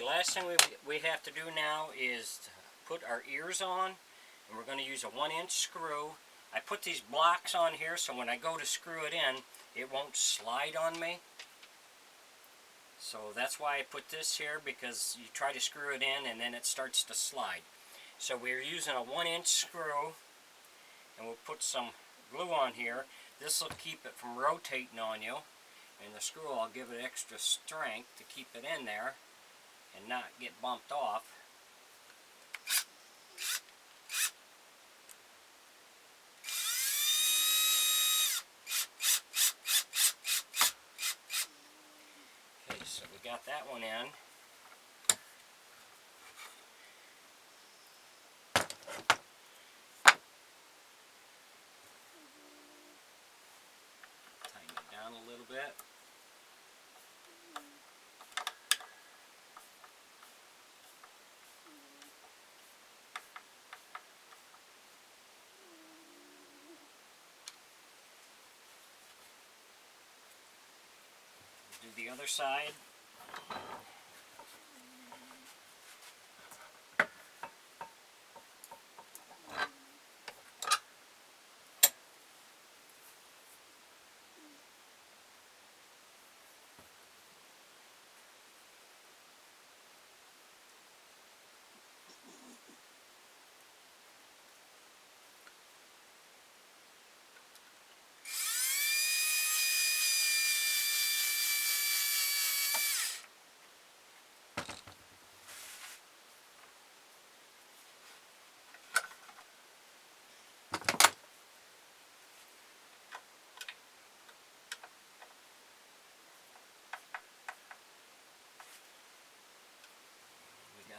last thing we have to do now is to put our ears on, and we're going to use a 1-inch screw. I put these blocks on here so when I go to screw it in, it won't slide on me. So that's why I put this here, because you try to screw it in and then it starts to slide. So we're using a 1-inch screw, and we'll put some glue on here. This will keep it from rotating on you, and the screw will give it extra strength to keep it in there and not get bumped off. Okay, so we got that one in. Tighten it down a little bit. Do the other side.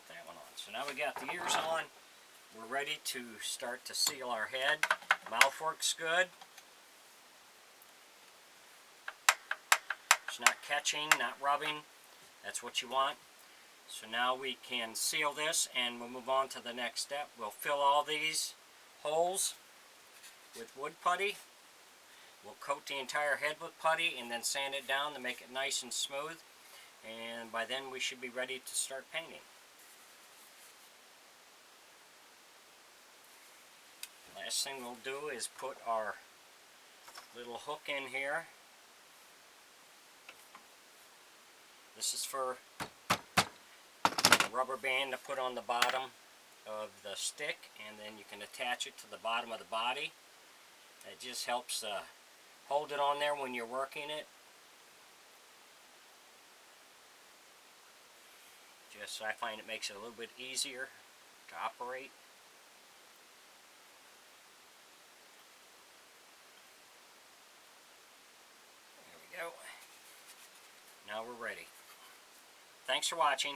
That one on. So now we got the ears on, we're ready to start to seal our head. Mouth works good. It's not catching, not rubbing. That's what you want. So now we can seal this and we'll move on to the next step. We'll fill all these holes with wood putty. We'll coat the entire head with putty and then sand it down to make it nice and smooth. And by then we should be ready to start painting. Last thing we'll do is put our little hook in here. This is for a rubber band to put on the bottom of the stick, and then you can attach it to the bottom of the body. It just helps hold it on there when you're working it. Just I find it makes it a little bit easier to operate. Now we're ready. Thanks for watching.